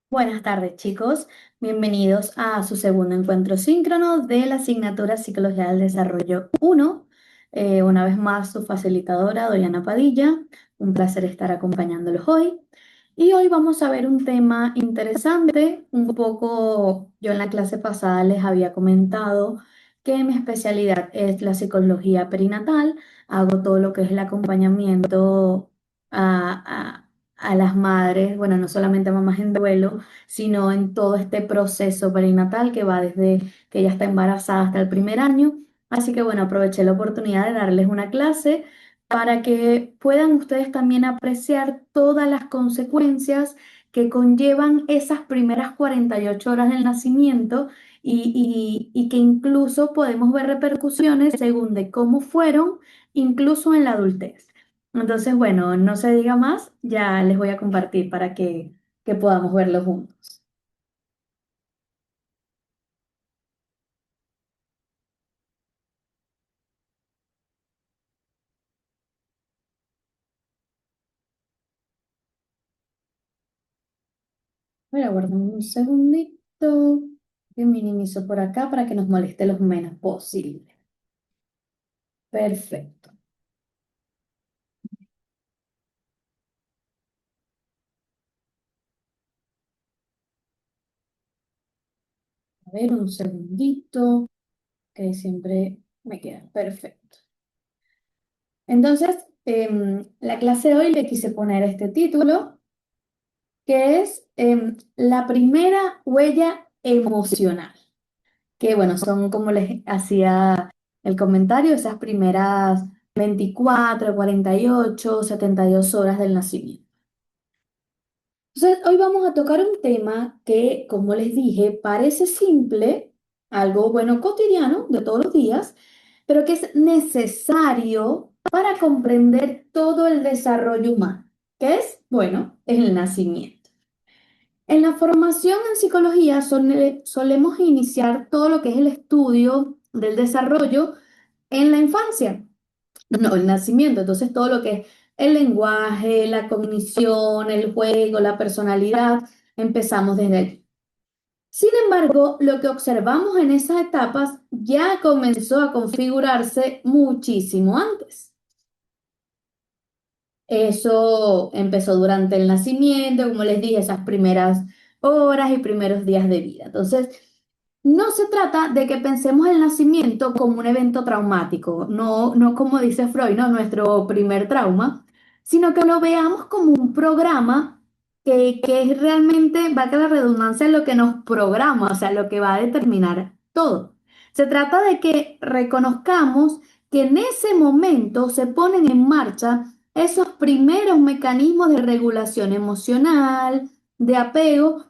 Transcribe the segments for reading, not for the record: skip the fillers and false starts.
Buenas tardes, chicos. Bienvenidos a su segundo encuentro síncrono de la asignatura Psicología del Desarrollo 1. Una vez más, su facilitadora, Doriana Padilla. Un placer estar acompañándolos hoy. Y hoy vamos a ver un tema interesante. Un poco, yo en la clase pasada les había comentado que mi especialidad es la psicología perinatal. Hago todo lo que es el acompañamiento a las madres, bueno, no solamente a mamás en duelo, sino en todo este proceso perinatal que va desde que ella está embarazada hasta el primer año. Así que bueno, aproveché la oportunidad de darles una clase para que puedan ustedes también apreciar todas las consecuencias que conllevan esas primeras 48 horas del nacimiento y que incluso podemos ver repercusiones según de cómo fueron, incluso en la adultez. Entonces, bueno, no se diga más, ya les voy a compartir para que podamos verlo juntos. Voy a guardar un segundito que minimizo por acá para que nos moleste lo menos posible. Perfecto. A ver, un segundito, que siempre me queda perfecto. Entonces, la clase de hoy le quise poner este título, que es la primera huella emocional. Que bueno, son como les hacía el comentario, esas primeras 24, 48, 72 horas del nacimiento. Entonces, hoy vamos a tocar un tema que, como les dije, parece simple, algo bueno cotidiano de todos los días, pero que es necesario para comprender todo el desarrollo humano, que es, bueno, el nacimiento. En la formación en psicología solemos iniciar todo lo que es el estudio del desarrollo en la infancia, no, el nacimiento. Entonces, todo lo que es el lenguaje, la cognición, el juego, la personalidad, empezamos desde allí. Sin embargo, lo que observamos en esas etapas ya comenzó a configurarse muchísimo antes. Eso empezó durante el nacimiento, como les dije, esas primeras horas y primeros días de vida. Entonces, no se trata de que pensemos el nacimiento como un evento traumático, no como dice Freud, no nuestro primer trauma, sino que lo veamos como un programa que es realmente, va a la redundancia, lo que nos programa, o sea, lo que va a determinar todo. Se trata de que reconozcamos que en ese momento se ponen en marcha esos primeros mecanismos de regulación emocional, de apego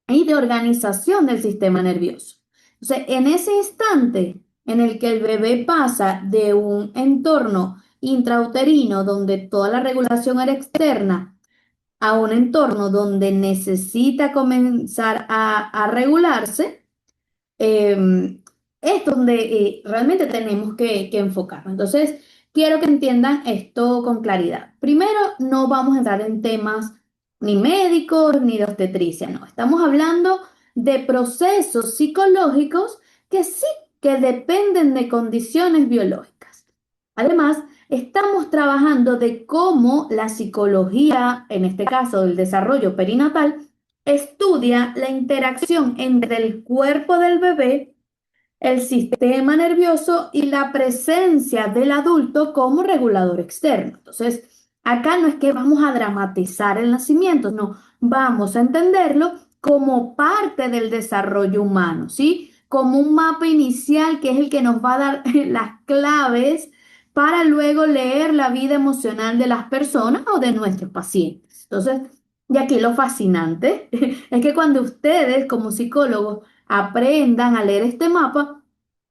y de organización del sistema nervioso. Entonces, en ese instante en el que el bebé pasa de un entorno intrauterino donde toda la regulación era externa a un entorno donde necesita comenzar a regularse, eh, es donde realmente tenemos que enfocarnos. Entonces, quiero que entiendan esto con claridad. Primero, no vamos a entrar en temas ni médicos ni de obstetricia, no. Estamos hablando de procesos psicológicos que sí que dependen de condiciones biológicas. Además, estamos trabajando de cómo la psicología, en este caso el desarrollo perinatal, estudia la interacción entre el cuerpo del bebé, el sistema nervioso y la presencia del adulto como regulador externo. Entonces, acá no es que vamos a dramatizar el nacimiento, no, vamos a entenderlo como parte del desarrollo humano, ¿sí? Como un mapa inicial que es el que nos va a dar las claves para luego leer la vida emocional de las personas o de nuestros pacientes. Entonces, y aquí lo fascinante es que cuando ustedes como psicólogos aprendan a leer este mapa,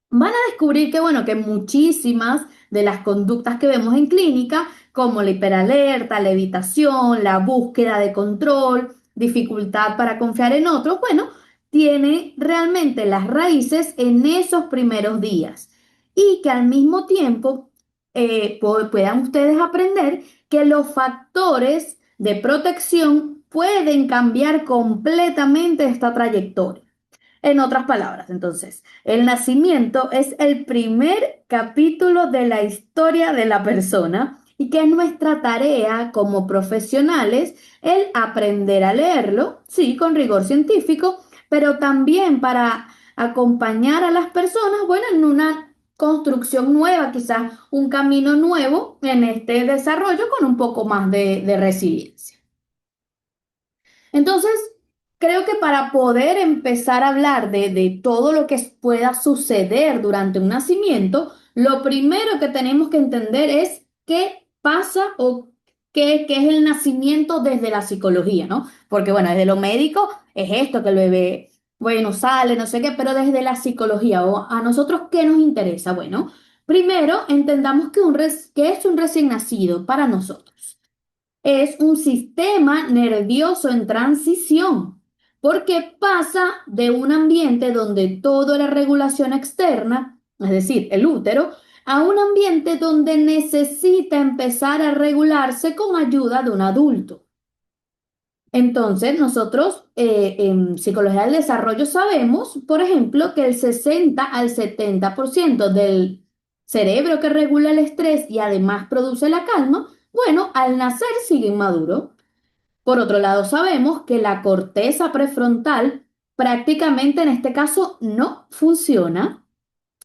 van a descubrir que, bueno, que muchísimas de las conductas que vemos en clínica, como la hiperalerta, la evitación, la búsqueda de control, dificultad para confiar en otros, bueno, tiene realmente las raíces en esos primeros días y que al mismo tiempo puedan ustedes aprender que los factores de protección pueden cambiar completamente esta trayectoria. En otras palabras, entonces, el nacimiento es el primer capítulo de la historia de la persona y que es nuestra tarea como profesionales el aprender a leerlo, sí, con rigor científico, pero también para acompañar a las personas, bueno, en una construcción nueva, quizás un camino nuevo en este desarrollo con un poco más de resiliencia. Entonces, creo que para poder empezar a hablar de todo lo que pueda suceder durante un nacimiento, lo primero que tenemos que entender es qué pasa o qué es el nacimiento desde la psicología, ¿no? Porque bueno, desde lo médico es esto, que el bebé, bueno, sale, no sé qué, pero desde la psicología o a nosotros, ¿qué nos interesa? Bueno, primero entendamos que es un recién nacido para nosotros. Es un sistema nervioso en transición, porque pasa de un ambiente donde toda la regulación externa, es decir, el útero, a un ambiente donde necesita empezar a regularse con ayuda de un adulto. Entonces, nosotros en psicología del desarrollo sabemos, por ejemplo, que el 60 al 70% del cerebro que regula el estrés y además produce la calma, bueno, al nacer sigue inmaduro. Por otro lado, sabemos que la corteza prefrontal prácticamente en este caso no funciona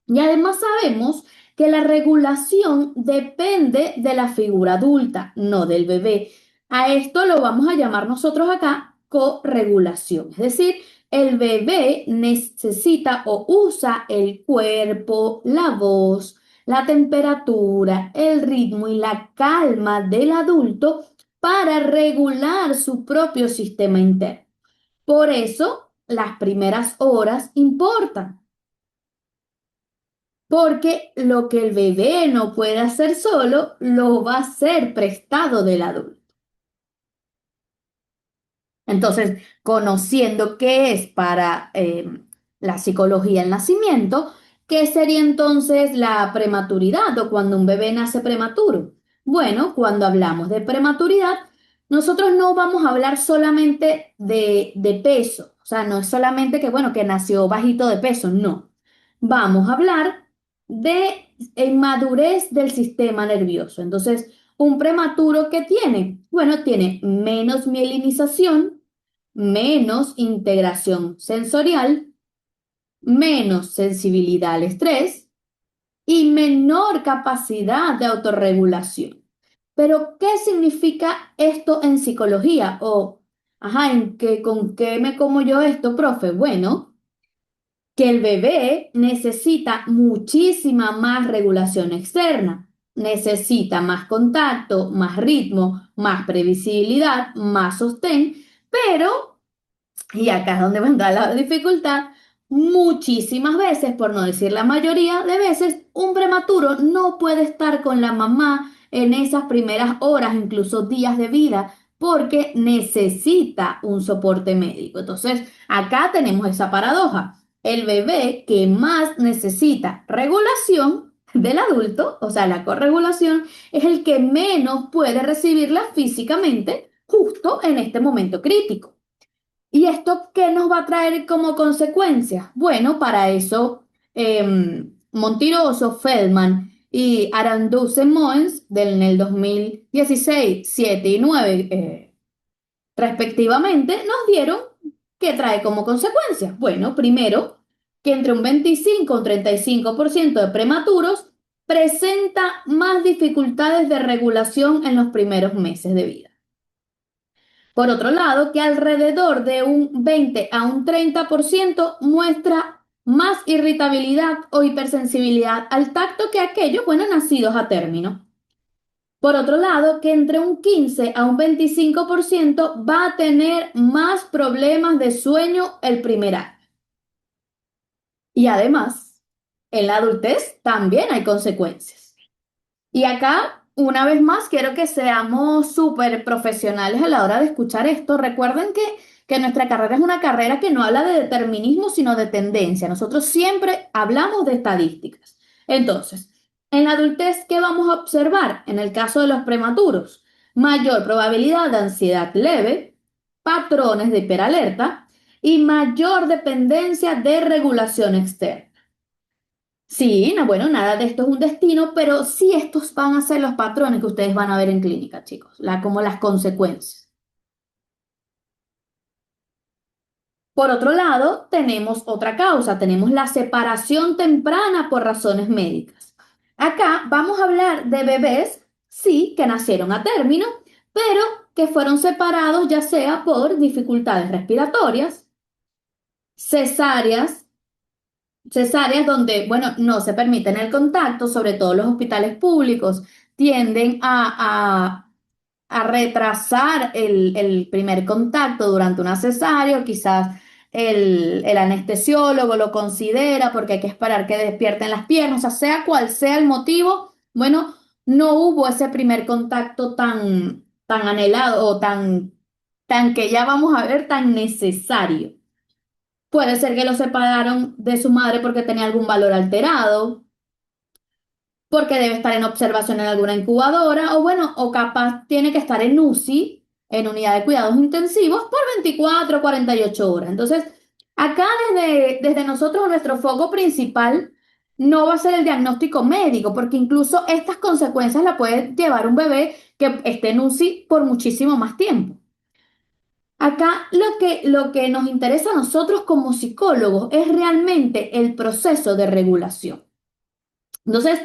y además sabemos que la regulación depende de la figura adulta, no del bebé. A esto lo vamos a llamar nosotros acá corregulación. Es decir, el bebé necesita o usa el cuerpo, la voz, la temperatura, el ritmo y la calma del adulto para regular su propio sistema interno. Por eso, las primeras horas importan. Porque lo que el bebé no puede hacer solo, lo va a hacer prestado del adulto. Entonces, conociendo qué es para la psicología el nacimiento, ¿qué sería entonces la prematuridad o cuando un bebé nace prematuro? Bueno, cuando hablamos de prematuridad, nosotros no vamos a hablar solamente de peso, o sea, no es solamente que, bueno, que nació bajito de peso, no. Vamos a hablar de inmadurez del sistema nervioso. Entonces, un prematuro que tiene, bueno, tiene menos mielinización, menos integración sensorial, menos sensibilidad al estrés y menor capacidad de autorregulación. Pero, ¿qué significa esto en psicología? O, ajá, ¿con qué me como yo esto, profe? Bueno, que el bebé necesita muchísima más regulación externa, necesita más contacto, más ritmo, más previsibilidad, más sostén, pero, y acá es donde vendrá la dificultad, muchísimas veces, por no decir la mayoría de veces, un prematuro no puede estar con la mamá en esas primeras horas, incluso días de vida, porque necesita un soporte médico. Entonces, acá tenemos esa paradoja. El bebé que más necesita regulación del adulto, o sea, la corregulación, es el que menos puede recibirla físicamente justo en este momento crítico. ¿Y esto qué nos va a traer como consecuencia? Bueno, para eso Montiroso, Feldman y Aranduze-Moens en el 2016, 7 y 9 respectivamente, nos dieron qué trae como consecuencia. Bueno, primero, que entre un 25 y un 35% de prematuros presenta más dificultades de regulación en los primeros meses de vida. Por otro lado, que alrededor de un 20 a un 30% muestra más irritabilidad o hipersensibilidad al tacto que aquellos, bueno, nacidos a término. Por otro lado, que entre un 15 a un 25% va a tener más problemas de sueño el primer año. Y además, en la adultez también hay consecuencias. Y acá, una vez más, quiero que seamos súper profesionales a la hora de escuchar esto. Recuerden que nuestra carrera es una carrera que no habla de determinismo, sino de tendencia. Nosotros siempre hablamos de estadísticas. Entonces, en la adultez, ¿qué vamos a observar? En el caso de los prematuros, mayor probabilidad de ansiedad leve, patrones de hiperalerta y mayor dependencia de regulación externa. Sí, no, bueno, nada de esto es un destino, pero sí estos van a ser los patrones que ustedes van a ver en clínica, chicos, como las consecuencias. Por otro lado, tenemos otra causa, tenemos la separación temprana por razones médicas. Acá vamos a hablar de bebés, sí, que nacieron a término, pero que fueron separados ya sea por dificultades respiratorias, cesáreas, cesáreas donde, bueno, no se permiten el contacto, sobre todo los hospitales públicos tienden a retrasar el primer contacto durante una cesárea, o quizás el anestesiólogo lo considera porque hay que esperar que despierten las piernas, o sea cual sea el motivo, bueno, no hubo ese primer contacto tan anhelado o tan que ya vamos a ver, tan necesario. Puede ser que lo separaron de su madre porque tenía algún valor alterado, porque debe estar en observación en alguna incubadora, o bueno, o capaz tiene que estar en UCI, en unidad de cuidados intensivos, por 24 o 48 horas. Entonces, acá desde nosotros, nuestro foco principal no va a ser el diagnóstico médico, porque incluso estas consecuencias la puede llevar un bebé que esté en UCI por muchísimo más tiempo. Acá lo que nos interesa a nosotros como psicólogos es realmente el proceso de regulación. Entonces,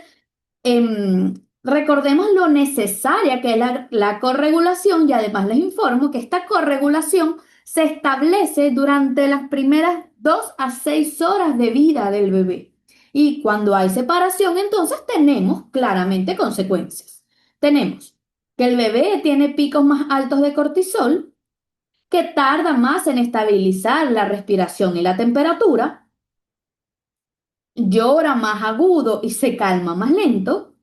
recordemos lo necesaria que es la corregulación y además les informo que esta corregulación se establece durante las primeras 2 a 6 horas de vida del bebé. Y cuando hay separación, entonces tenemos claramente consecuencias. Tenemos que el bebé tiene picos más altos de cortisol, que tarda más en estabilizar la respiración y la temperatura, llora más agudo y se calma más lento.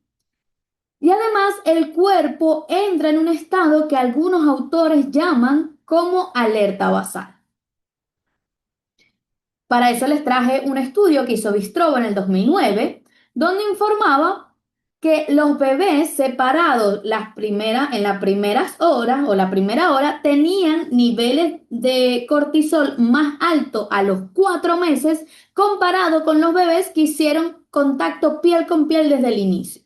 Y además el cuerpo entra en un estado que algunos autores llaman como alerta basal. Para eso les traje un estudio que hizo Bistrobo en el 2009, donde informaba que los bebés separados en las primeras horas o la primera hora tenían niveles de cortisol más altos a los 4 meses comparado con los bebés que hicieron contacto piel con piel desde el inicio.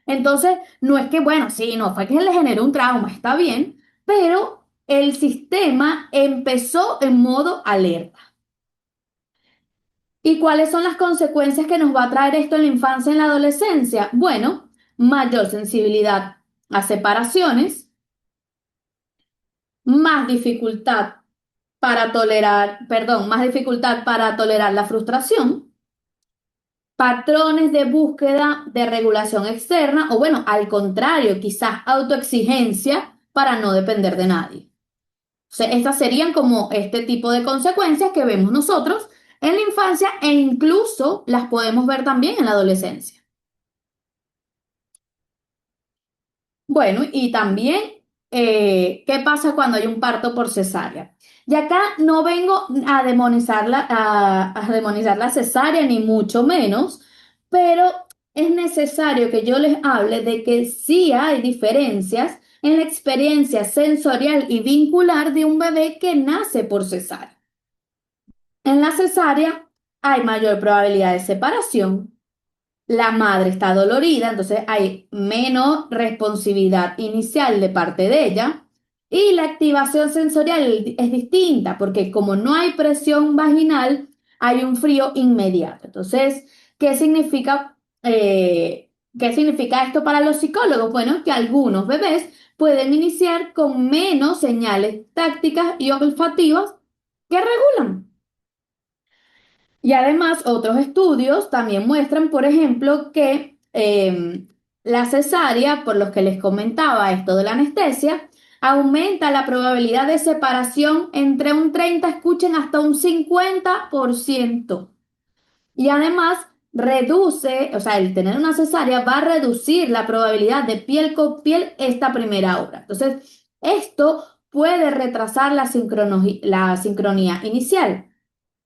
Entonces, no es que, bueno, sí, no, fue que le generó un trauma, está bien, pero el sistema empezó en modo alerta. ¿Y cuáles son las consecuencias que nos va a traer esto en la infancia y en la adolescencia? Bueno, mayor sensibilidad a separaciones, más dificultad más dificultad para tolerar la frustración, patrones de búsqueda de regulación externa o bueno, al contrario, quizás autoexigencia para no depender de nadie. O sea, estas serían como este tipo de consecuencias que vemos nosotros en la infancia e incluso las podemos ver también en la adolescencia. Bueno, y también, ¿qué pasa cuando hay un parto por cesárea? Y acá no vengo a demonizar la cesárea, ni mucho menos, pero es necesario que yo les hable de que sí hay diferencias en la experiencia sensorial y vincular de un bebé que nace por cesárea. En la cesárea hay mayor probabilidad de separación, la madre está dolorida, entonces hay menos responsividad inicial de parte de ella y la activación sensorial es distinta porque como no hay presión vaginal, hay un frío inmediato. Entonces, qué significa esto para los psicólogos? Bueno, que algunos bebés pueden iniciar con menos señales tácticas y olfativas que regulan. Y además, otros estudios también muestran, por ejemplo, que la cesárea, por los que les comentaba esto de la anestesia, aumenta la probabilidad de separación entre un 30, escuchen, hasta un 50%. Y además, reduce, o sea, el tener una cesárea va a reducir la probabilidad de piel con piel esta primera hora. Entonces, esto puede retrasar la sincronía inicial.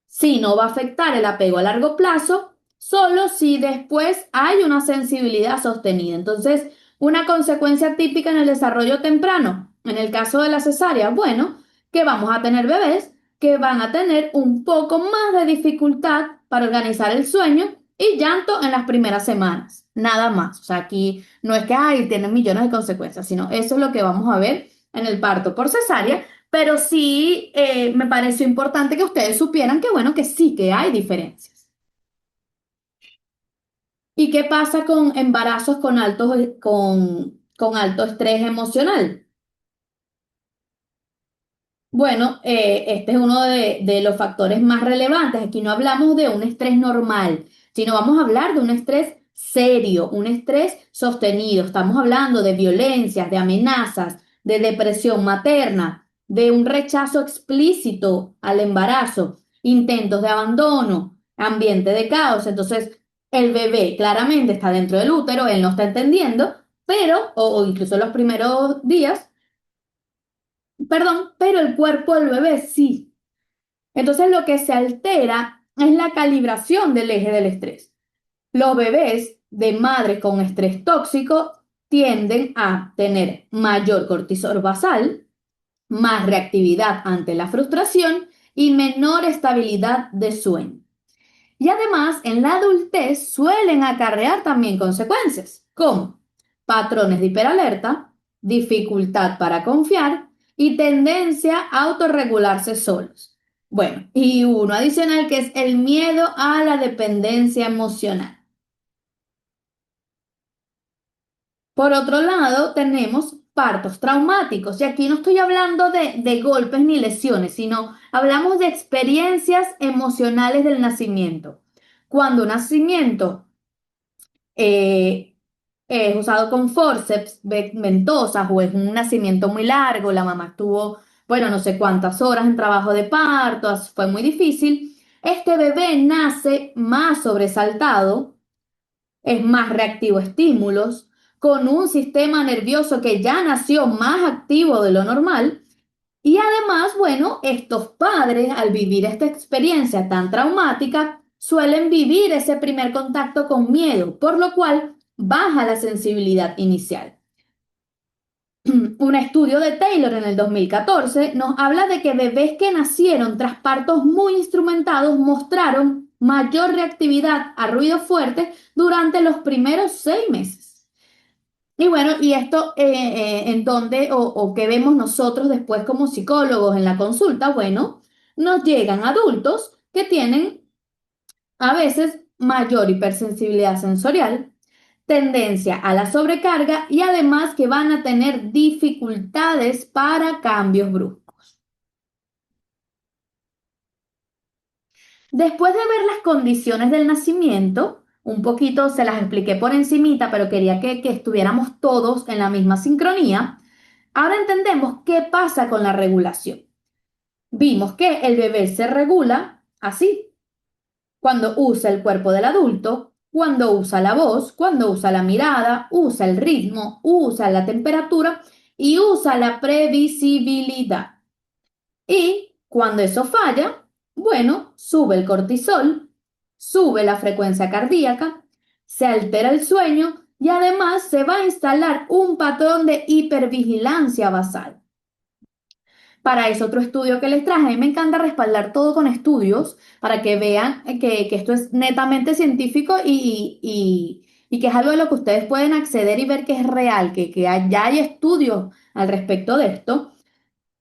Sí, no va a afectar el apego a largo plazo, solo si después hay una sensibilidad sostenida. Entonces, una consecuencia típica en el desarrollo temprano, en el caso de la cesárea, bueno, que vamos a tener bebés que van a tener un poco más de dificultad para organizar el sueño y llanto en las primeras semanas, nada más. O sea, aquí no es que ay, tienen millones de consecuencias, sino eso es lo que vamos a ver en el parto por cesárea, pero sí me pareció importante que ustedes supieran que bueno, que sí que hay diferencias. ¿Y qué pasa con embarazos con alto estrés emocional? Bueno, este es uno de los factores más relevantes. Aquí no hablamos de un estrés normal, sino vamos a hablar de un estrés serio, un estrés sostenido. Estamos hablando de violencias, de amenazas, de depresión materna, de un rechazo explícito al embarazo, intentos de abandono, ambiente de caos. Entonces, el bebé claramente está dentro del útero, él no está entendiendo, pero, o incluso los primeros días, perdón, pero el cuerpo del bebé sí. Entonces lo que se altera es la calibración del eje del estrés. Los bebés de madres con estrés tóxico tienden a tener mayor cortisol basal, más reactividad ante la frustración y menor estabilidad de sueño. Y además, en la adultez suelen acarrear también consecuencias, como patrones de hiperalerta, dificultad para confiar y tendencia a autorregularse solos. Bueno, y uno adicional que es el miedo a la dependencia emocional. Por otro lado, tenemos partos traumáticos, y aquí no estoy hablando de golpes ni lesiones, sino hablamos de experiencias emocionales del nacimiento. Cuando un nacimiento eh, es usado con forceps, ventosas o es un nacimiento muy largo, la mamá estuvo, bueno, no sé cuántas horas en trabajo de parto, fue muy difícil. Este bebé nace más sobresaltado, es más reactivo a estímulos, con un sistema nervioso que ya nació más activo de lo normal. Y además, bueno, estos padres al vivir esta experiencia tan traumática suelen vivir ese primer contacto con miedo, por lo cual baja la sensibilidad inicial. Un estudio de Taylor en el 2014 nos habla de que bebés que nacieron tras partos muy instrumentados mostraron mayor reactividad a ruidos fuertes durante los primeros 6 meses. Y bueno, y esto en dónde o qué vemos nosotros después como psicólogos en la consulta, bueno, nos llegan adultos que tienen a veces mayor hipersensibilidad sensorial, tendencia a la sobrecarga y además que van a tener dificultades para cambios bruscos. Después de ver las condiciones del nacimiento, un poquito se las expliqué por encimita, pero quería que estuviéramos todos en la misma sincronía. Ahora entendemos qué pasa con la regulación. Vimos que el bebé se regula así, cuando usa el cuerpo del adulto, cuando usa la voz, cuando usa la mirada, usa el ritmo, usa la temperatura y usa la previsibilidad. Y cuando eso falla, bueno, sube el cortisol, sube la frecuencia cardíaca, se altera el sueño y además se va a instalar un patrón de hipervigilancia basal. Para eso otro estudio que les traje, a mí me encanta respaldar todo con estudios para que vean que esto es netamente científico y que es algo de lo que ustedes pueden acceder y ver que es real, ya hay estudios al respecto de esto,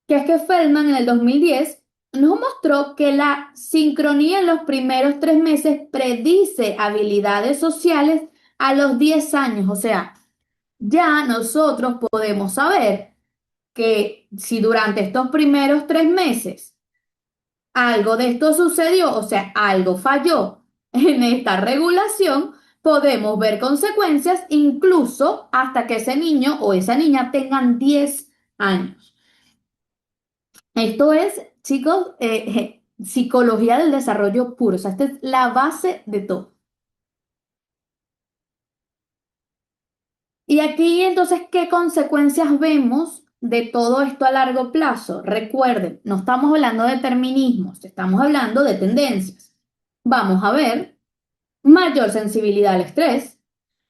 que es que Feldman en el 2010 nos mostró que la sincronía en los primeros 3 meses predice habilidades sociales a los 10 años, o sea, ya nosotros podemos saber que si durante estos primeros 3 meses algo de esto sucedió, o sea, algo falló en esta regulación, podemos ver consecuencias incluso hasta que ese niño o esa niña tengan 10 años. Esto es, chicos, psicología del desarrollo puro, o sea, esta es la base de todo. Y aquí entonces, ¿qué consecuencias vemos de todo esto a largo plazo? Recuerden, no estamos hablando de determinismos, estamos hablando de tendencias. Vamos a ver mayor sensibilidad al estrés,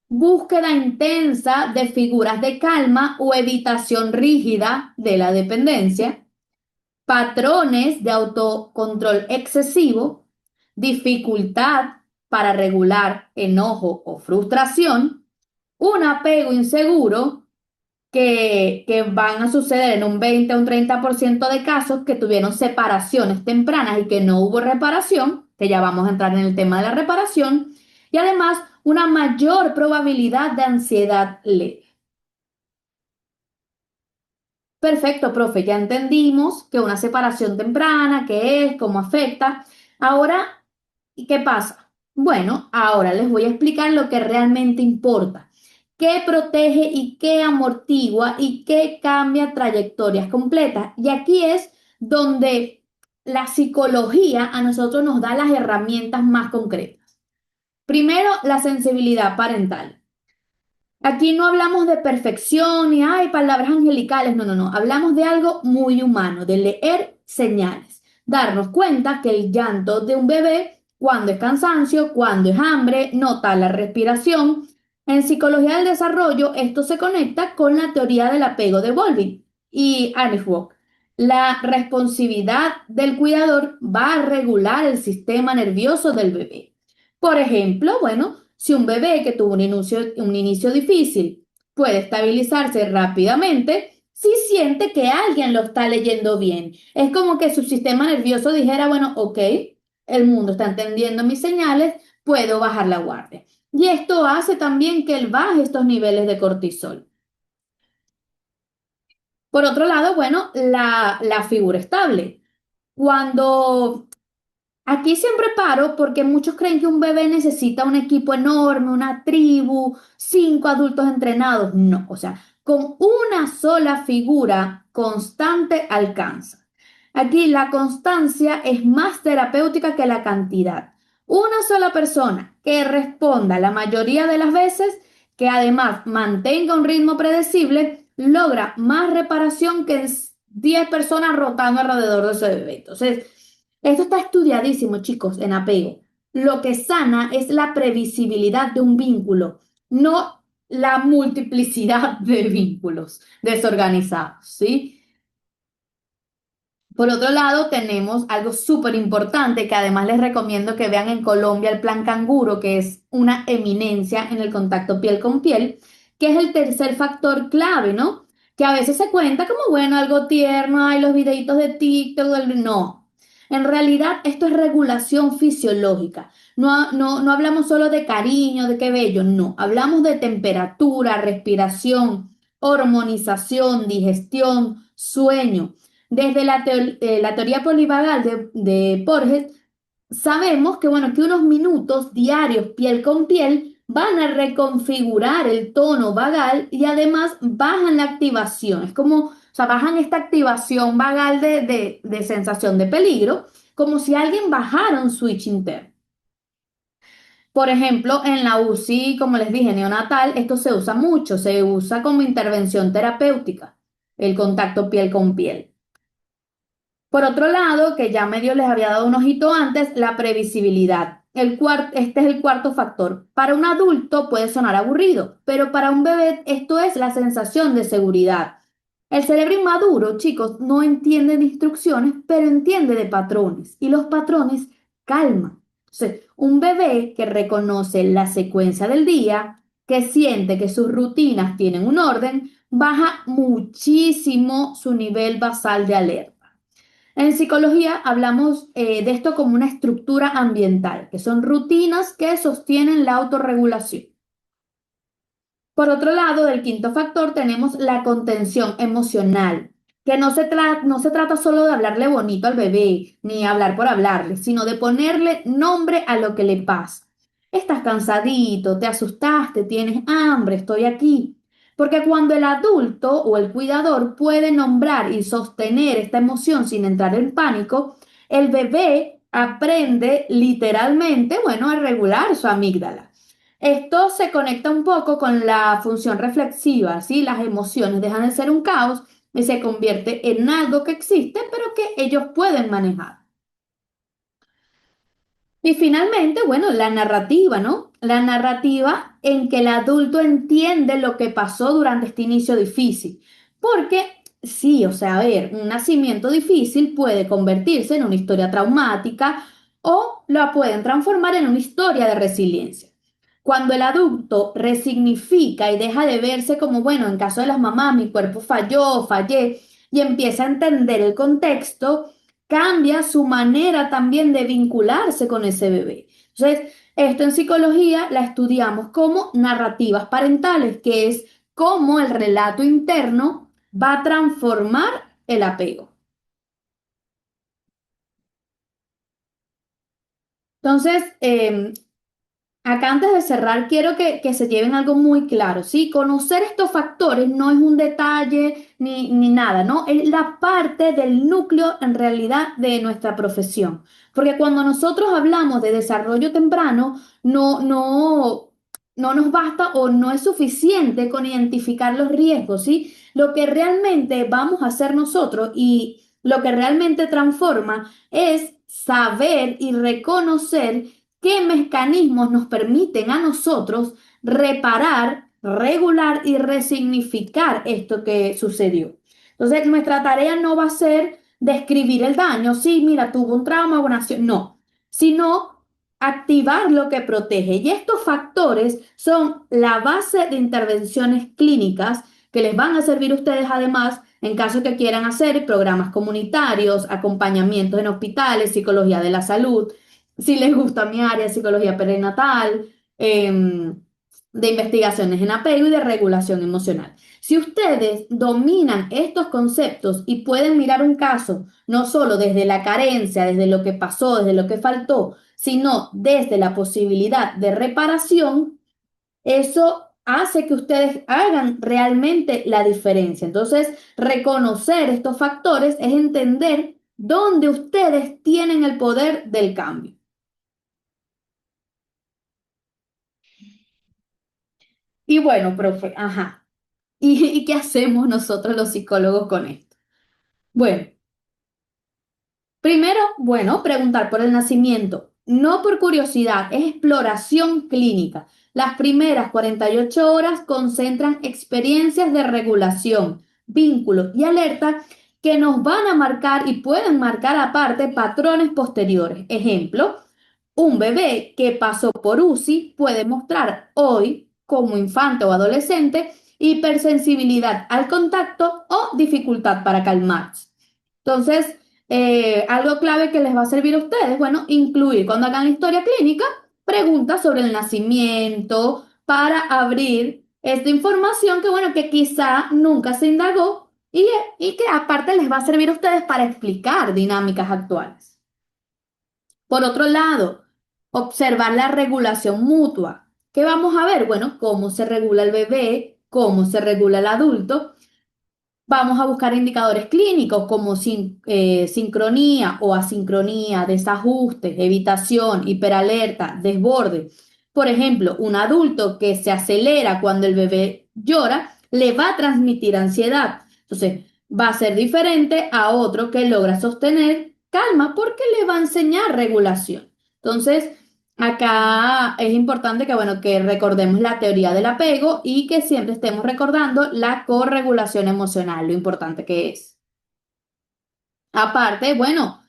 búsqueda intensa de figuras de calma o evitación rígida de la dependencia, patrones de autocontrol excesivo, dificultad para regular enojo o frustración, un apego inseguro que van a suceder en un 20 o un 30% de casos que tuvieron separaciones tempranas y que no hubo reparación, que ya vamos a entrar en el tema de la reparación, y además una mayor probabilidad de ansiedad leve. Perfecto, profe, ya entendimos que una separación temprana, qué es, cómo afecta. Ahora, ¿y qué pasa? Bueno, ahora les voy a explicar lo que realmente importa. ¿Qué protege y qué amortigua y qué cambia trayectorias completas? Y aquí es donde la psicología a nosotros nos da las herramientas más concretas. Primero, la sensibilidad parental. Aquí no hablamos de perfección y hay palabras angelicales, no, no, no. Hablamos de algo muy humano, de leer señales, darnos cuenta que el llanto de un bebé, cuando es cansancio, cuando es hambre, nota la respiración. En psicología del desarrollo, esto se conecta con la teoría del apego de Bowlby y Anifwoc. La responsividad del cuidador va a regular el sistema nervioso del bebé. Por ejemplo, bueno, si un bebé que tuvo un inicio difícil puede estabilizarse rápidamente, si siente que alguien lo está leyendo bien. Es como que su sistema nervioso dijera, bueno, ok, el mundo está entendiendo mis señales, puedo bajar la guardia. Y esto hace también que él baje estos niveles de cortisol. Por otro lado, bueno, la figura estable. Cuando Aquí siempre paro porque muchos creen que un bebé necesita un equipo enorme, una tribu, 5 adultos entrenados. No, o sea, con una sola figura constante alcanza. Aquí la constancia es más terapéutica que la cantidad. Una sola persona que responda la mayoría de las veces, que además mantenga un ritmo predecible, logra más reparación que 10 personas rotando alrededor de ese bebé. Entonces, esto está estudiadísimo, chicos, en apego. Lo que sana es la previsibilidad de un vínculo, no la multiplicidad de vínculos desorganizados, ¿sí? Por otro lado, tenemos algo súper importante que además les recomiendo que vean en Colombia el Plan Canguro, que es una eminencia en el contacto piel con piel, que es el tercer factor clave, ¿no? Que a veces se cuenta como, bueno, algo tierno, hay los videitos de TikTok, no. En realidad, esto es regulación fisiológica. No hablamos solo de cariño, de qué bello, no. Hablamos de temperatura, respiración, hormonización, digestión, sueño. Desde la teoría polivagal de Porges, sabemos que, bueno, que unos minutos diarios piel con piel van a reconfigurar el tono vagal y además bajan la activación. Es como, o sea, bajan esta activación vagal de sensación de peligro, como si alguien bajara un switch interno. Por ejemplo, en la UCI, como les dije, neonatal, esto se usa mucho, se usa como intervención terapéutica, el contacto piel con piel. Por otro lado, que ya medio les había dado un ojito antes, la previsibilidad. Este es el cuarto factor. Para un adulto puede sonar aburrido, pero para un bebé esto es la sensación de seguridad. El cerebro inmaduro, chicos, no entiende de instrucciones, pero entiende de patrones. Y los patrones calman. Entonces, un bebé que reconoce la secuencia del día, que siente que sus rutinas tienen un orden, baja muchísimo su nivel basal de alerta. En psicología hablamos de esto como una estructura ambiental, que son rutinas que sostienen la autorregulación. Por otro lado, del quinto factor tenemos la contención emocional, que no se trata solo de hablarle bonito al bebé, ni hablar por hablarle, sino de ponerle nombre a lo que le pasa. Estás cansadito, te asustaste, tienes hambre, estoy aquí. Porque cuando el adulto o el cuidador puede nombrar y sostener esta emoción sin entrar en pánico, el bebé aprende literalmente, bueno, a regular su amígdala. Esto se conecta un poco con la función reflexiva, ¿sí? Las emociones dejan de ser un caos y se convierte en algo que existe, pero que ellos pueden manejar. Y finalmente, bueno, la narrativa, ¿no? La narrativa en que el adulto entiende lo que pasó durante este inicio difícil. Porque sí, o sea, a ver, un nacimiento difícil puede convertirse en una historia traumática o la pueden transformar en una historia de resiliencia. Cuando el adulto resignifica y deja de verse como, bueno, en caso de las mamás, mi cuerpo falló, fallé, y empieza a entender el contexto, cambia su manera también de vincularse con ese bebé. Entonces, esto en psicología la estudiamos como narrativas parentales, que es cómo el relato interno va a transformar el apego. Entonces, acá antes de cerrar, quiero que se lleven algo muy claro, ¿sí? Conocer estos factores no es un detalle ni nada, ¿no? Es la parte del núcleo en realidad de nuestra profesión. Porque cuando nosotros hablamos de desarrollo temprano, no nos basta o no es suficiente con identificar los riesgos, ¿sí? Lo que realmente vamos a hacer nosotros y lo que realmente transforma es saber y reconocer qué mecanismos nos permiten a nosotros reparar, regular y resignificar esto que sucedió. Entonces, nuestra tarea no va a ser describir el daño, sí, mira, tuvo un trauma o una acción, no, sino activar lo que protege. Y estos factores son la base de intervenciones clínicas que les van a servir a ustedes además en caso que quieran hacer programas comunitarios, acompañamientos en hospitales, psicología de la salud, si les gusta mi área, psicología perinatal, de investigaciones en apego y de regulación emocional. Si ustedes dominan estos conceptos y pueden mirar un caso no solo desde la carencia, desde lo que pasó, desde lo que faltó, sino desde la posibilidad de reparación, eso hace que ustedes hagan realmente la diferencia. Entonces, reconocer estos factores es entender dónde ustedes tienen el poder del cambio. Y bueno, profe, ajá. ¿Y qué hacemos nosotros los psicólogos con esto? Bueno, primero, bueno, preguntar por el nacimiento, no por curiosidad, es exploración clínica. Las primeras 48 horas concentran experiencias de regulación, vínculo y alerta que nos van a marcar y pueden marcar aparte patrones posteriores. Ejemplo, un bebé que pasó por UCI puede mostrar hoy, como infante o adolescente, hipersensibilidad al contacto o dificultad para calmarse. Entonces, algo clave que les va a servir a ustedes, bueno, incluir cuando hagan la historia clínica, preguntas sobre el nacimiento para abrir esta información que, bueno, que quizá nunca se indagó y que aparte les va a servir a ustedes para explicar dinámicas actuales. Por otro lado, observar la regulación mutua. ¿Qué vamos a ver? Bueno, cómo se regula el bebé, cómo se regula el adulto. Vamos a buscar indicadores clínicos como sincronía o asincronía, desajustes, evitación, hiperalerta, desborde. Por ejemplo, un adulto que se acelera cuando el bebé llora le va a transmitir ansiedad. Entonces, va a ser diferente a otro que logra sostener calma porque le va a enseñar regulación. Entonces, acá es importante que, bueno, que recordemos la teoría del apego y que siempre estemos recordando la corregulación emocional, lo importante que es. Aparte, bueno,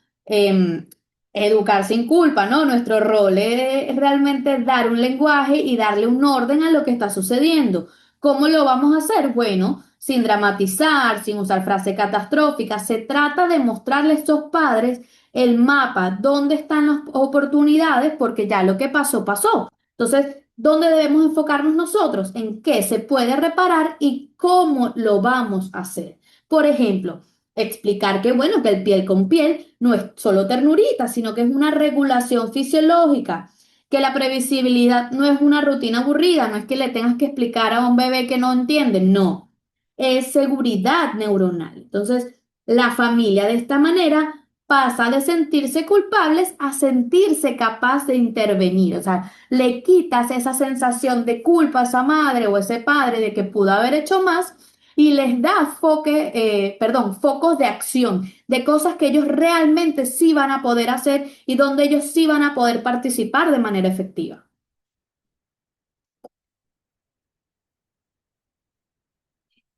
educar sin culpa, ¿no? Nuestro rol es realmente dar un lenguaje y darle un orden a lo que está sucediendo. ¿Cómo lo vamos a hacer? Bueno, sin dramatizar, sin usar frases catastróficas. Se trata de mostrarle a estos padres el mapa, dónde están las oportunidades, porque ya lo que pasó, pasó. Entonces, ¿dónde debemos enfocarnos nosotros? En qué se puede reparar y cómo lo vamos a hacer. Por ejemplo, explicar que, bueno, que el piel con piel no es solo ternurita, sino que es una regulación fisiológica, que la previsibilidad no es una rutina aburrida, no es que le tengas que explicar a un bebé que no entiende, no, es seguridad neuronal. Entonces, la familia de esta manera pasa de sentirse culpables a sentirse capaz de intervenir, o sea, le quitas esa sensación de culpa a esa madre o ese padre de que pudo haber hecho más y les da focos de acción, de cosas que ellos realmente sí van a poder hacer y donde ellos sí van a poder participar de manera efectiva.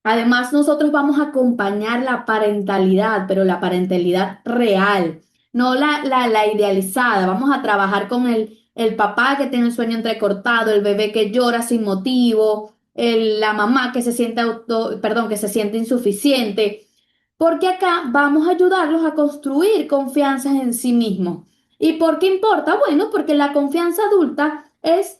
Además, nosotros vamos a acompañar la parentalidad, pero la parentalidad real, no la idealizada. Vamos a trabajar con el papá que tiene el sueño entrecortado, el bebé que llora sin motivo, la mamá que se siente perdón, que se siente insuficiente, porque acá vamos a ayudarlos a construir confianza en sí mismos. ¿Y por qué importa? Bueno, porque la confianza adulta es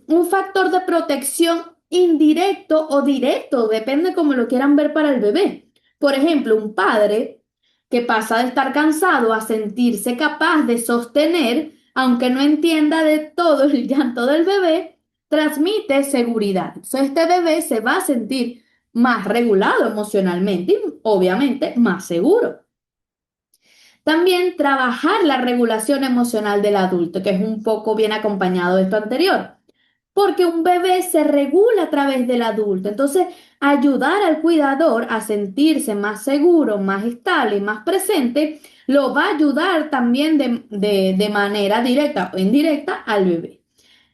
un factor de protección indirecto o directo, depende cómo lo quieran ver para el bebé. Por ejemplo, un padre que pasa de estar cansado a sentirse capaz de sostener, aunque no entienda de todo el llanto del bebé, transmite seguridad. Entonces, este bebé se va a sentir más regulado emocionalmente y obviamente más seguro. También trabajar la regulación emocional del adulto, que es un poco bien acompañado de esto anterior, porque un bebé se regula a través del adulto. Entonces, ayudar al cuidador a sentirse más seguro, más estable y más presente, lo va a ayudar también de manera directa o indirecta al bebé.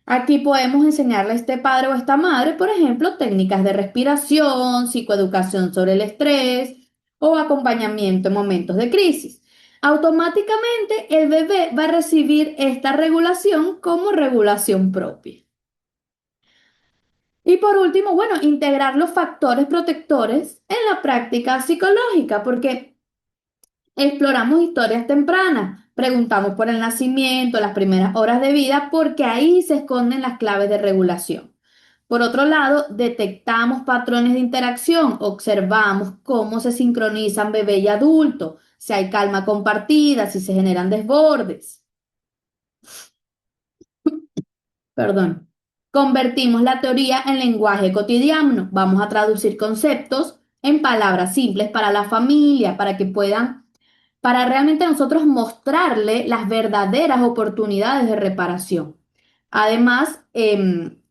Aquí podemos enseñarle a este padre o a esta madre, por ejemplo, técnicas de respiración, psicoeducación sobre el estrés o acompañamiento en momentos de crisis. Automáticamente el bebé va a recibir esta regulación como regulación propia. Y por último, bueno, integrar los factores protectores en la práctica psicológica, porque exploramos historias tempranas, preguntamos por el nacimiento, las primeras horas de vida, porque ahí se esconden las claves de regulación. Por otro lado, detectamos patrones de interacción, observamos cómo se sincronizan bebé y adulto, si hay calma compartida, si se generan desbordes. Perdón. Convertimos la teoría en lenguaje cotidiano. Vamos a traducir conceptos en palabras simples para la familia, para que puedan, para realmente nosotros mostrarle las verdaderas oportunidades de reparación. Además,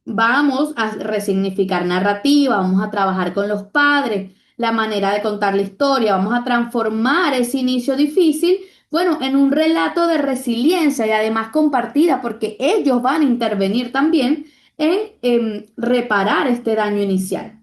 vamos a resignificar narrativa, vamos a trabajar con los padres, la manera de contar la historia, vamos a transformar ese inicio difícil, bueno, en un relato de resiliencia y además compartida, porque ellos van a intervenir también en reparar este daño inicial.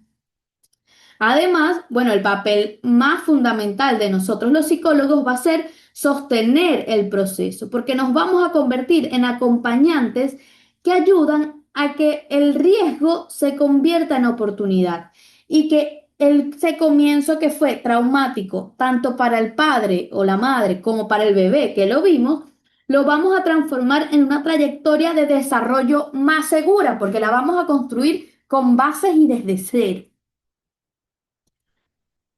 Además, bueno, el papel más fundamental de nosotros los psicólogos va a ser sostener el proceso, porque nos vamos a convertir en acompañantes que ayudan a que el riesgo se convierta en oportunidad y que ese comienzo que fue traumático, tanto para el padre o la madre como para el bebé que lo vimos, lo vamos a transformar en una trayectoria de desarrollo más segura, porque la vamos a construir con bases y desde cero.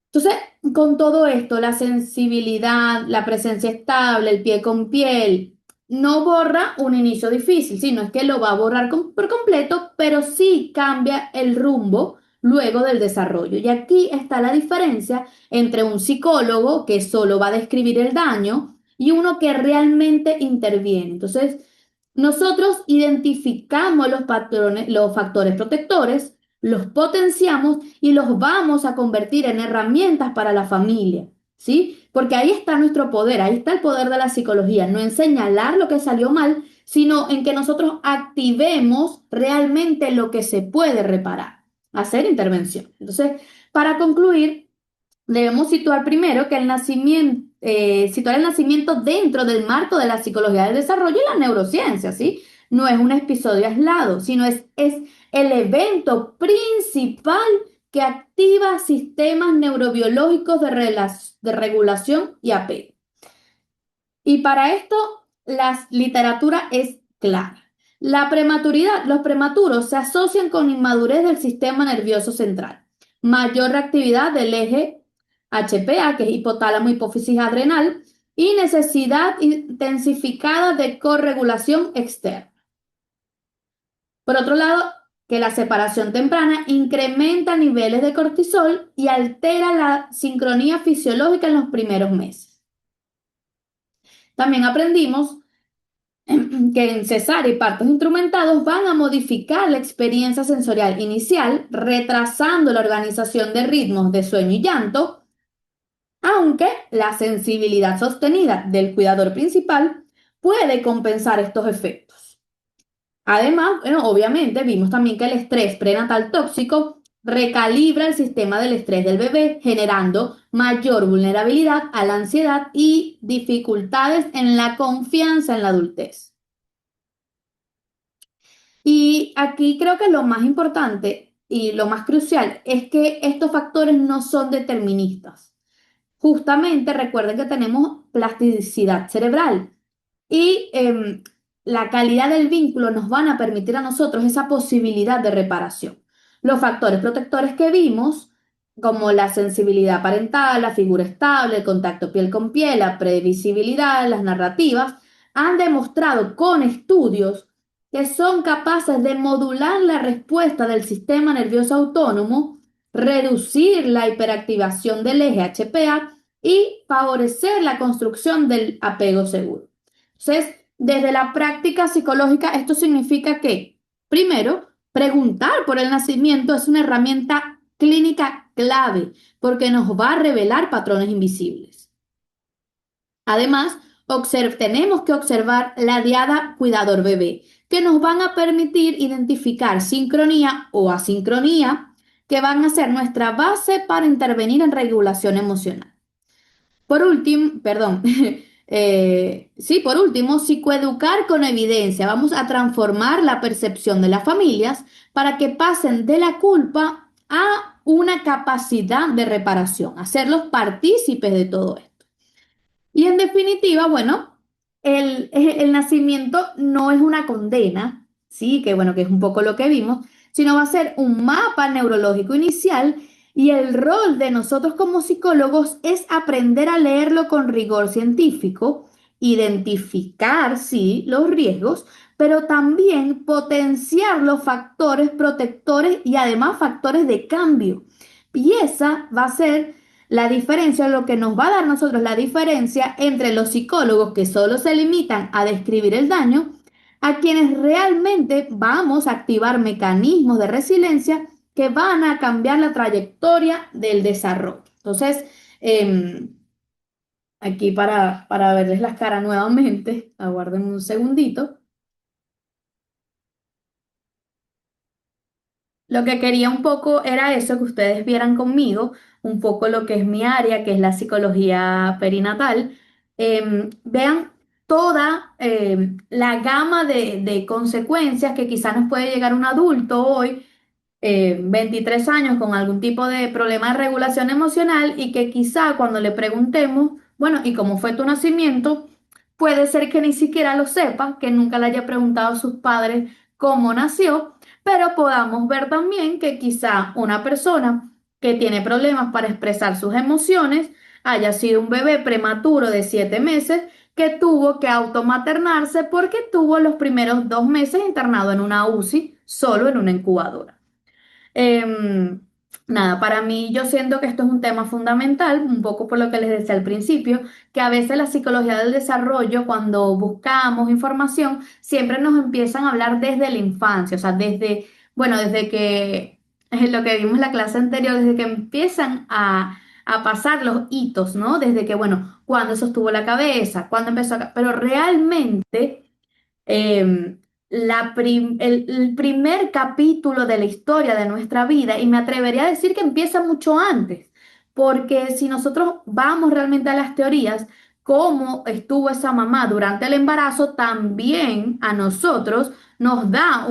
Entonces, con todo esto, la sensibilidad, la presencia estable, el pie con piel, no borra un inicio difícil, sino es que lo va a borrar por completo, pero sí cambia el rumbo luego del desarrollo. Y aquí está la diferencia entre un psicólogo que solo va a describir el daño y uno que realmente interviene. Entonces, nosotros identificamos los patrones, los factores protectores, los potenciamos y los vamos a convertir en herramientas para la familia, ¿sí? Porque ahí está nuestro poder, ahí está el poder de la psicología, no en señalar lo que salió mal, sino en que nosotros activemos realmente lo que se puede reparar, hacer intervención. Entonces, para concluir, debemos situar primero que situar el nacimiento dentro del marco de la psicología del desarrollo y la neurociencia, ¿sí? No es un episodio aislado, sino es el evento principal que activa sistemas neurobiológicos de regulación y apego. Y para esto, la literatura es clara. La prematuridad, los prematuros se asocian con inmadurez del sistema nervioso central, mayor reactividad del eje HPA, que es hipotálamo, hipófisis adrenal, y necesidad intensificada de corregulación externa. Por otro lado, que la separación temprana incrementa niveles de cortisol y altera la sincronía fisiológica en los primeros meses. También aprendimos que en cesárea y partos instrumentados van a modificar la experiencia sensorial inicial, retrasando la organización de ritmos de sueño y llanto, aunque la sensibilidad sostenida del cuidador principal puede compensar estos efectos. Además, bueno, obviamente vimos también que el estrés prenatal tóxico recalibra el sistema del estrés del bebé, generando mayor vulnerabilidad a la ansiedad y dificultades en la confianza en la adultez. Y aquí creo que lo más importante y lo más crucial es que estos factores no son deterministas. Justamente recuerden que tenemos plasticidad cerebral y la calidad del vínculo nos van a permitir a nosotros esa posibilidad de reparación. Los factores protectores que vimos, como la sensibilidad parental, la figura estable, el contacto piel con piel, la previsibilidad, las narrativas, han demostrado con estudios que son capaces de modular la respuesta del sistema nervioso autónomo, reducir la hiperactivación del eje HPA y favorecer la construcción del apego seguro. Entonces, desde la práctica psicológica, esto significa que, primero, preguntar por el nacimiento es una herramienta clínica clave porque nos va a revelar patrones invisibles. Además, tenemos que observar la diada cuidador bebé, que nos van a permitir identificar sincronía o asincronía, que van a ser nuestra base para intervenir en regulación emocional. Por último, perdón, sí, por último, psicoeducar con evidencia. Vamos a transformar la percepción de las familias para que pasen de la culpa a una capacidad de reparación, hacerlos partícipes de todo esto. Y en definitiva, bueno, el nacimiento no es una condena, sí, que bueno, que es un poco lo que vimos, sino va a ser un mapa neurológico inicial y el rol de nosotros como psicólogos es aprender a leerlo con rigor científico, identificar, sí, los riesgos, pero también potenciar los factores protectores y además factores de cambio. Y esa va a ser la diferencia, lo que nos va a dar a nosotros la diferencia entre los psicólogos que solo se limitan a describir el daño, a quienes realmente vamos a activar mecanismos de resiliencia que van a cambiar la trayectoria del desarrollo. Entonces, aquí para verles las caras nuevamente, aguarden un segundito. Lo que quería un poco era eso, que ustedes vieran conmigo un poco lo que es mi área, que es la psicología perinatal. Vean toda la gama de consecuencias que quizás nos puede llegar un adulto hoy 23 años con algún tipo de problema de regulación emocional y que quizá cuando le preguntemos, bueno, ¿y cómo fue tu nacimiento? Puede ser que ni siquiera lo sepa, que nunca le haya preguntado a sus padres cómo nació, pero podamos ver también que quizá una persona que tiene problemas para expresar sus emociones haya sido un bebé prematuro de 7 meses que tuvo que automaternarse porque tuvo los primeros 2 meses internado en una UCI, solo en una incubadora. Em, Nada, para mí yo siento que esto es un tema fundamental, un poco por lo que les decía al principio, que a veces la psicología del desarrollo, cuando buscamos información, siempre nos empiezan a hablar desde la infancia, o sea, desde, bueno, desde que, es lo que vimos en la clase anterior, desde que empiezan a pasar los hitos, ¿no? Desde que, bueno, cuando sostuvo la cabeza, cuando empezó a... Pero realmente eh, el primer capítulo de la historia de nuestra vida y me atrevería a decir que empieza mucho antes, porque si nosotros vamos realmente a las teorías, cómo estuvo esa mamá durante el embarazo, también a nosotros nos da a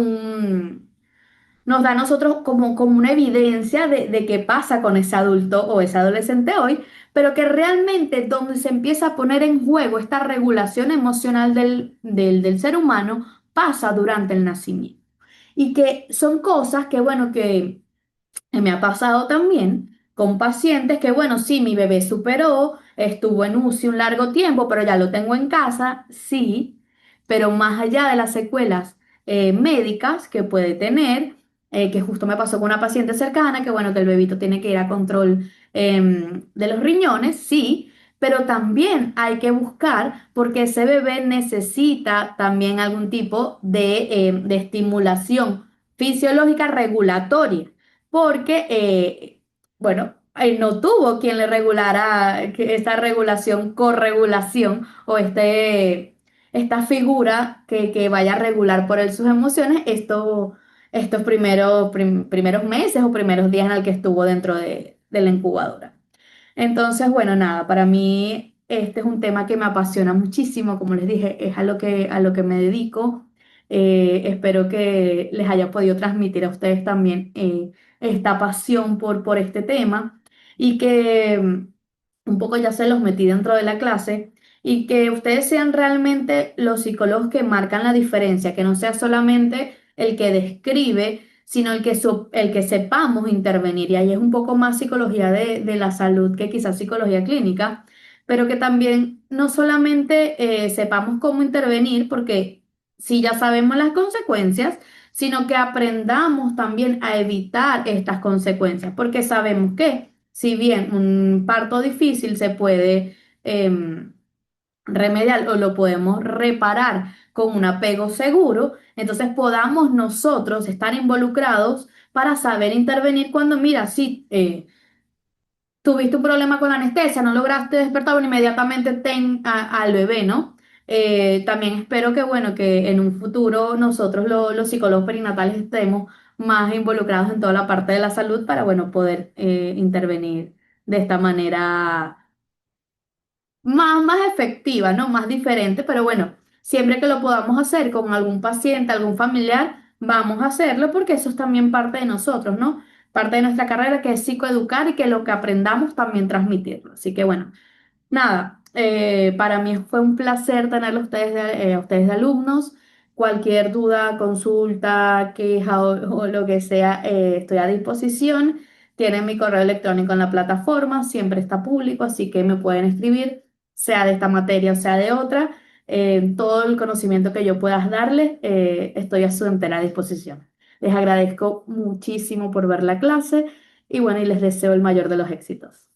nosotros como una evidencia de qué pasa con ese adulto o ese adolescente hoy, pero que realmente donde se empieza a poner en juego esta regulación emocional del ser humano pasa durante el nacimiento. Y que son cosas que, bueno, que me ha pasado también con pacientes que, bueno, sí, mi bebé superó, estuvo en UCI un largo tiempo, pero ya lo tengo en casa, sí, pero más allá de las secuelas médicas que puede tener, que justo me pasó con una paciente cercana, que bueno, que el bebito tiene que ir a control de los riñones, sí, pero también hay que buscar porque ese bebé necesita también algún tipo de estimulación fisiológica regulatoria porque, bueno, él no tuvo quien le regulara esta regulación, corregulación o esta figura que vaya a regular por él sus emociones. estos primeros meses o primeros días en el que estuvo dentro de la incubadora. Entonces, bueno, nada, para mí este es un tema que me apasiona muchísimo, como les dije, es a lo que me dedico. Espero que les haya podido transmitir a ustedes también esta pasión por este tema y que un poco ya se los metí dentro de la clase y que ustedes sean realmente los psicólogos que marcan la diferencia, que no sea solamente el que describe sino el que sepamos intervenir. Y ahí es un poco más psicología de la salud que quizás psicología clínica, pero que también no solamente sepamos cómo intervenir, porque si ya sabemos las consecuencias, sino que aprendamos también a evitar estas consecuencias, porque sabemos que si bien un parto difícil se puede remediar o lo podemos reparar con un apego seguro, entonces podamos nosotros estar involucrados para saber intervenir cuando, mira, si tuviste un problema con la anestesia, no lograste despertar, bueno, inmediatamente ten al bebé, ¿no? También espero que, bueno, que en un futuro nosotros los psicólogos perinatales estemos más involucrados en toda la parte de la salud para, bueno, poder intervenir de esta manera más efectiva, ¿no? Más diferente, pero bueno, siempre que lo podamos hacer con algún paciente, algún familiar, vamos a hacerlo porque eso es también parte de nosotros, ¿no? Parte de nuestra carrera que es psicoeducar y que lo que aprendamos también transmitirlo. Así que bueno. Nada, para mí fue un placer tenerlos a ustedes de alumnos. Cualquier duda, consulta, queja o lo que sea, estoy a disposición. Tienen mi correo electrónico en la plataforma, siempre está público, así que me pueden escribir, sea de esta materia o sea de otra. Todo el conocimiento que yo pueda darles, estoy a su entera disposición. Les agradezco muchísimo por ver la clase y bueno, y les deseo el mayor de los éxitos.